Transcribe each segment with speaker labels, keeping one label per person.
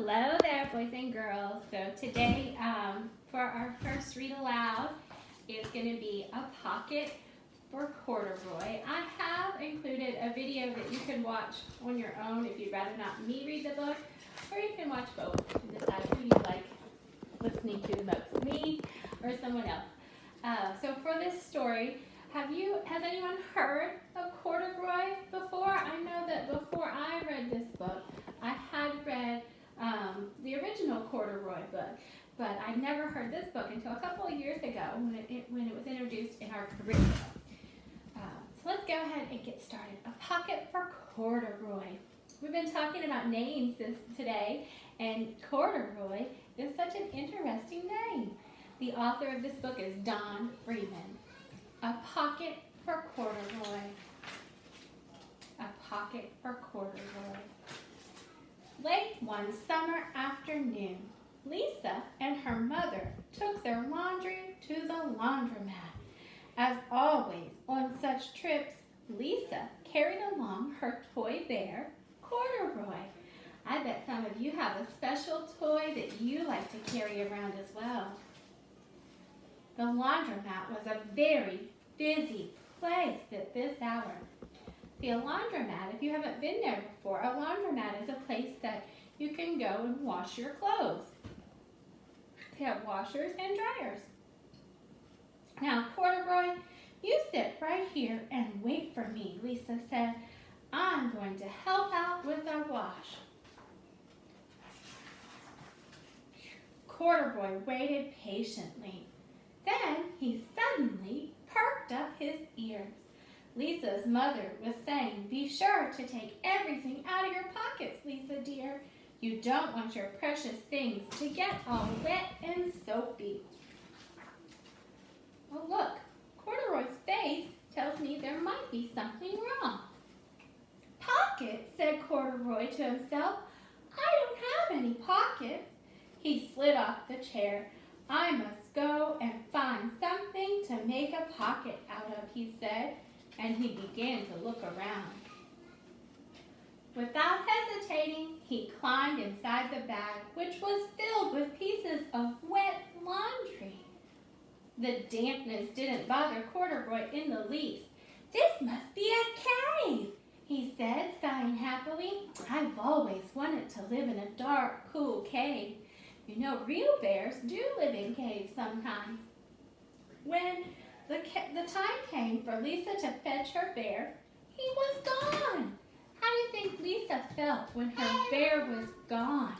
Speaker 1: Hello there, boys and girls. So today, for our first read aloud, is going to be a pocket for corduroy. I have included a video that you can watch on your own if you'd rather not me read the book, or you can watch both and decide who you like listening to the most, me or someone else. So for this story, has anyone heard of corduroy before? I know that before I read this book, I had read the original corduroy book, but I never heard this book until a couple of years ago when it was introduced in our curriculum. So let's go ahead and get started. A pocket for corduroy. We've been talking about names today, and corduroy is such an interesting name. The author of this book is Don Freeman. A pocket for corduroy. A pocket for corduroy. Late one summer afternoon, Lisa and her mother took their laundry to the laundromat. As always, on such trips, Lisa carried along her toy bear, Corduroy. I bet some of you have a special toy that you like to carry around as well. The laundromat was a very busy place at this hour. The laundromat, if you haven't been there before, a laundromat is a place that you can go and wash your clothes. They have washers and dryers. Now, Corduroy, you sit right here and wait for me, Lisa said. I'm going to help out with the wash. Corduroy waited patiently. Then he suddenly perked up his ears. Lisa's mother was saying, "Be sure to take everything out of your pockets, Lisa dear. You don't want your precious things to get all wet and soapy." Oh, look, Corduroy's face tells me there might be something wrong. "Pockets," said Corduroy to himself. "I don't have any pockets." He slid off the chair. "I must go and find something to make a pocket out of," he said, and he began to look around. Without hesitating, he climbed inside the bag, which was filled with pieces of wet laundry. The dampness didn't bother Corduroy in the least. "This must be a cave," he said, sighing happily. "I've always wanted to live in a dark, cool cave. You know, real bears do live in caves sometimes." When the time came for Lisa to fetch her bear, he was gone. How do you think Lisa felt when her bear was gone?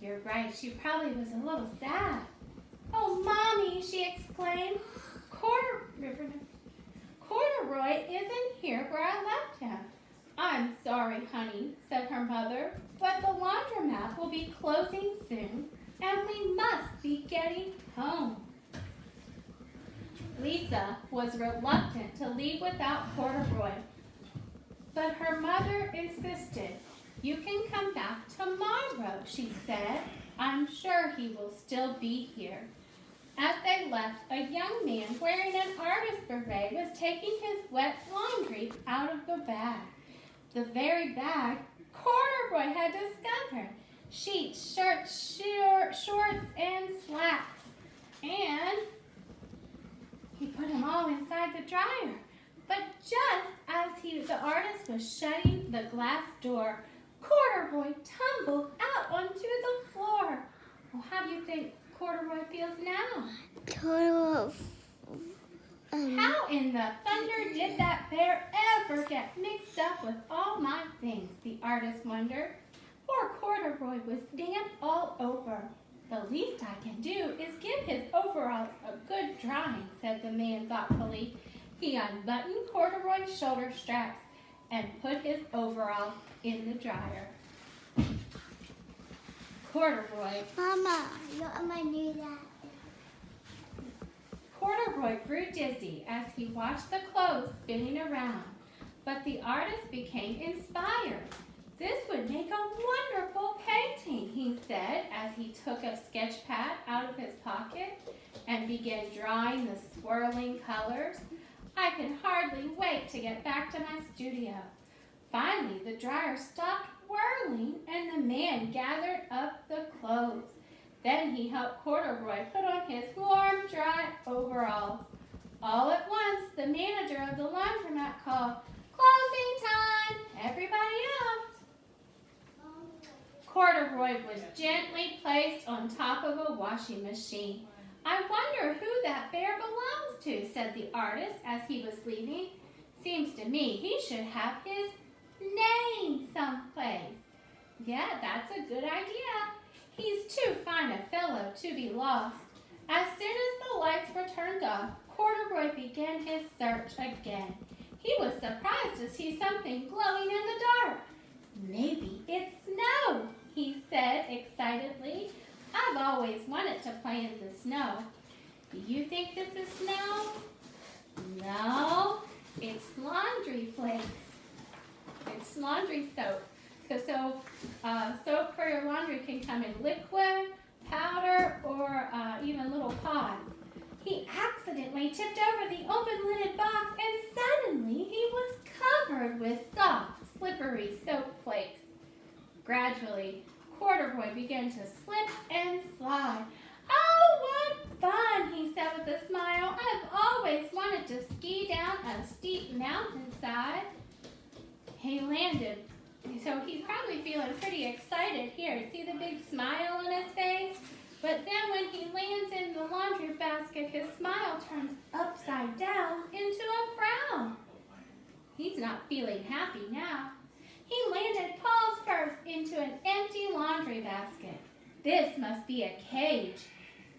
Speaker 1: You're right, she probably was a little sad. "Oh, Mommy," she exclaimed, Corduroy isn't here where I left him." "I'm sorry, honey," said her mother, "but the laundromat will be closing soon, and we must be getting home." Lisa was reluctant to leave without Corduroy, but her mother insisted. "You can come back tomorrow," she said. "I'm sure he will still be here." As they left, a young man wearing an artist beret was taking his wet laundry out of the bag. The very bag Corduroy had discovered. Sheets, shirts, shorts, and slacks. And he put them all inside the dryer. But just as the artist was shutting the glass door, Corduroy tumbled out onto the floor. Well, how do you think Corduroy feels now? How in the thunder did that bear ever get mixed up with all my things? The artist wondered. Poor Corduroy was damp all over. "The least I can do is give his overalls a good drying," said the man thoughtfully. He unbuttoned Corduroy's shoulder straps and put his overalls in the dryer. Corduroy.
Speaker 2: Mama, you want my new that?
Speaker 1: Corduroy grew dizzy as he watched the clothes spinning around, but the artist became inspired. "This would make a wonderful painting," he said as he took a sketch pad out of his pocket and began drawing the swirling colors. "I can hardly wait to get back to my studio." Finally, the dryer stopped whirling whirling, and the man gathered up the clothes. Then he helped Corduroy put on his warm, dry overalls. All at once, the manager of the laundromat called, "Closing time! Everybody out!" Corduroy was gently placed on top of a washing machine. "I wonder who that bear belongs to," said the artist as he was leaving. "Seems to me he should have his name someplace." "Yeah, that's a good idea. He's too fine a fellow to be lost." As soon as the lights were turned off, Corduroy began his search again. He was surprised to see something glowing in the dark. "Maybe it's snow," he said excitedly. "I've always wanted to play in the snow." "Do you think this is snow?" "No, it's laundry flakes. It's laundry soap. So soap for your laundry can come in liquid, powder, or even little pods." He accidentally tipped over the open-lidded box, and suddenly he was covered with soft, slippery soap flakes. Gradually, Corduroy began to slip and slide. "Oh, what fun," he said with a smile. "I've always wanted to ski down a steep mountainside." He landed, so he's probably feeling pretty excited here. See the big smile on his face? But then when he lands in the laundry basket, his smile turns upside down into a frown. He's not feeling happy now. He landed paws first into an empty laundry basket. "This must be a cage,"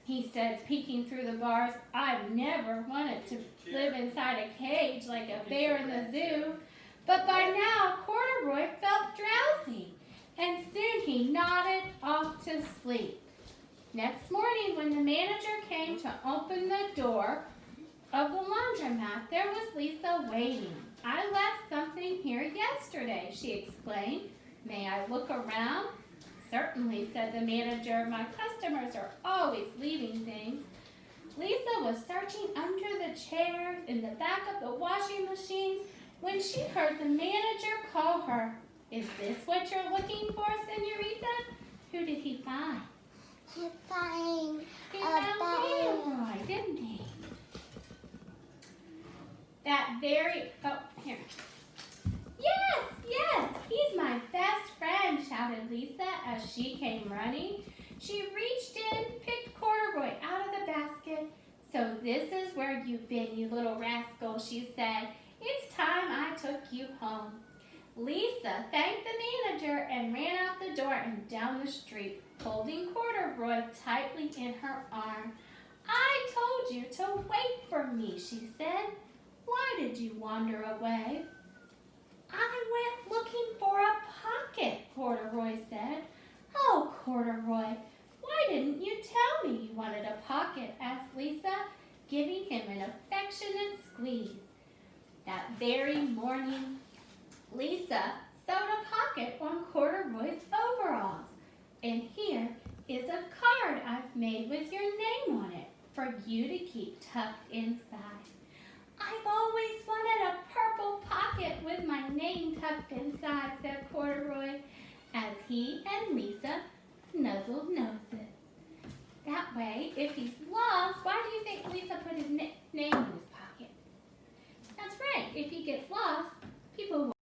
Speaker 1: he said, peeking through the bars. "I've never wanted to live inside a cage like a bear in the zoo." But by now, Corduroy felt drowsy, and soon he nodded off to sleep. Next morning, when the manager came to open the door of the laundromat, there was Lisa waiting. "I left something here yesterday," she explained. "May I look around?" "Certainly," said the manager. "My customers are always leaving things." Lisa was searching under the chairs, in the back of the washing machines, when she heard the manager call her. "Is this what you're looking for, Senorita?" Who did he find?
Speaker 2: He found
Speaker 1: He found Corduroy, didn't he? Here. Yes, he's my best friend," shouted Lisa as she came running. She reached in, picked Corduroy out of the basket. "So this is where you've been, you little rascal," she said. "It's time I took you home." Lisa thanked the manager and ran out the door and down the street, holding Corduroy tightly in her arm. "I told you to wait for me," she said. "Why did you wander away?" "I went looking for a pocket," Corduroy said. "Oh, Corduroy, why didn't you tell me you wanted a pocket?" asked Lisa, giving him an affectionate squeeze. That very morning, Lisa sewed a pocket on Corduroy's overalls. "And here is a card I've made with your name on it for you to keep tucked inside." "I've always wanted a purple pocket with my name tucked inside," said Corduroy, as he and Lisa nuzzled noses. That way, if he's lost, why do you think Lisa put his name in his pocket? That's right, if he gets lost, people will